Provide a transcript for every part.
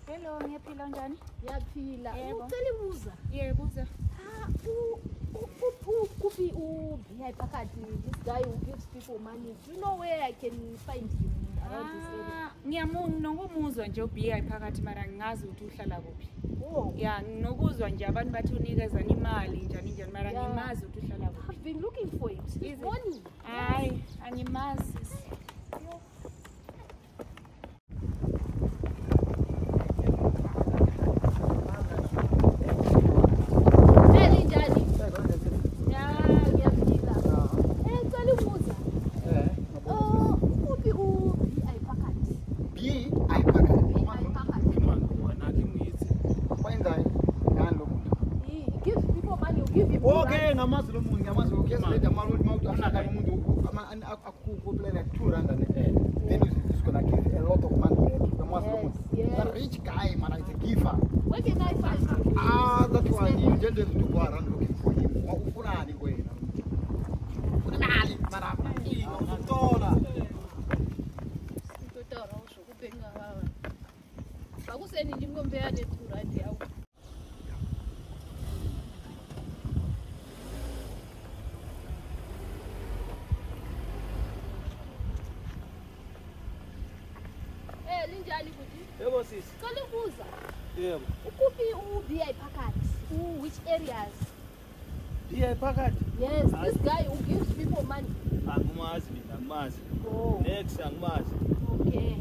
Hello, ngiyaphila njani? Ngiyaphila. Yebo. Ucela ibuza. Yebo, buza. Kufi VIP phakathi, this guy who gives people money. Do you know where I can find him around this area? Ngiyamunomuzwa nje uBI phakathi mara ngingazi ukuthi uhlala kuphi. Oh. Yeah, nginokuzwa nje abantu bathi unikezana imali njani mara ngimazi ukuthi uhlala kuphi. I've been looking for him since morning. Hayi, angimazi. Okay, ngamazi lo muntu ngiyamazi ukuyesibeda manje umuntu ashaka umuntu akukuplela 200 then he's gonna give a lot of money back. Ngamazi lo muntu. The rich guy man is a giver. Where can I find him? That's why you just to go around looking for him. Wakufunani kwena? Kunimali mara ngitola. Ngitola usho kubenga baba. Bakuseni nje ngombea ne 200 yawo. Linjani kuthi? Yebo sisi. Cela ubuza. Yebo. Ukuphi uBI phakathi? Which areas? BI phakathi? Yes, this guy who gives people money. Angimazi mina, angimazi. Oh. Next angimazi. Okay.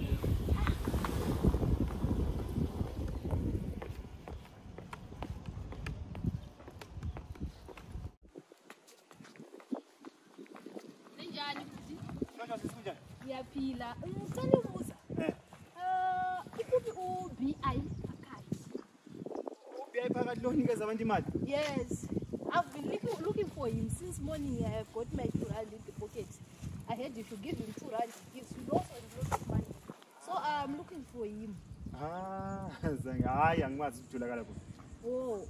Linjani kuthi? Manje sisi kunjani? Ngiyaphila. Cela ubuza. Ukuphi uBI phakathi? BI phakathi lo nikeza abantu imali? Yes. I've been looking for him since morning. I have got my 200 in the pocket. I heard if you give him 200, he gives you lots and lots of money. So I'm looking for him. Hayi angimazi ukutholakala kuphi. Oh.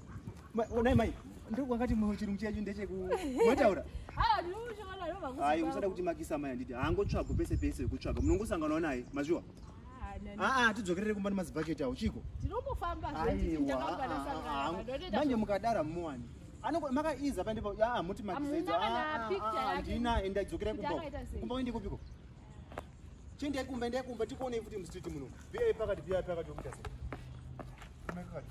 Nayi mai, ndikwangathi chirungu chedu ndecheku. Mwataura? Ndisho kana noma kuthi. Hayi usada kuti makisa maya nditi hangotsvaga pese pese kutsvaga munongosanganawo naye mazviwa. Tidzokerere kumbani mazibhaketi awo chiko. Ndinomufamba zvekuti ndakangana sangana. Manje mukadara muwani. Makaiza pandipo muti makizedza. Ndina enda dzokera kumba. Kumba ndi kupiko. Chindi kumba tikuone futi mu street muno. BI pakati yomutasa. Kumeka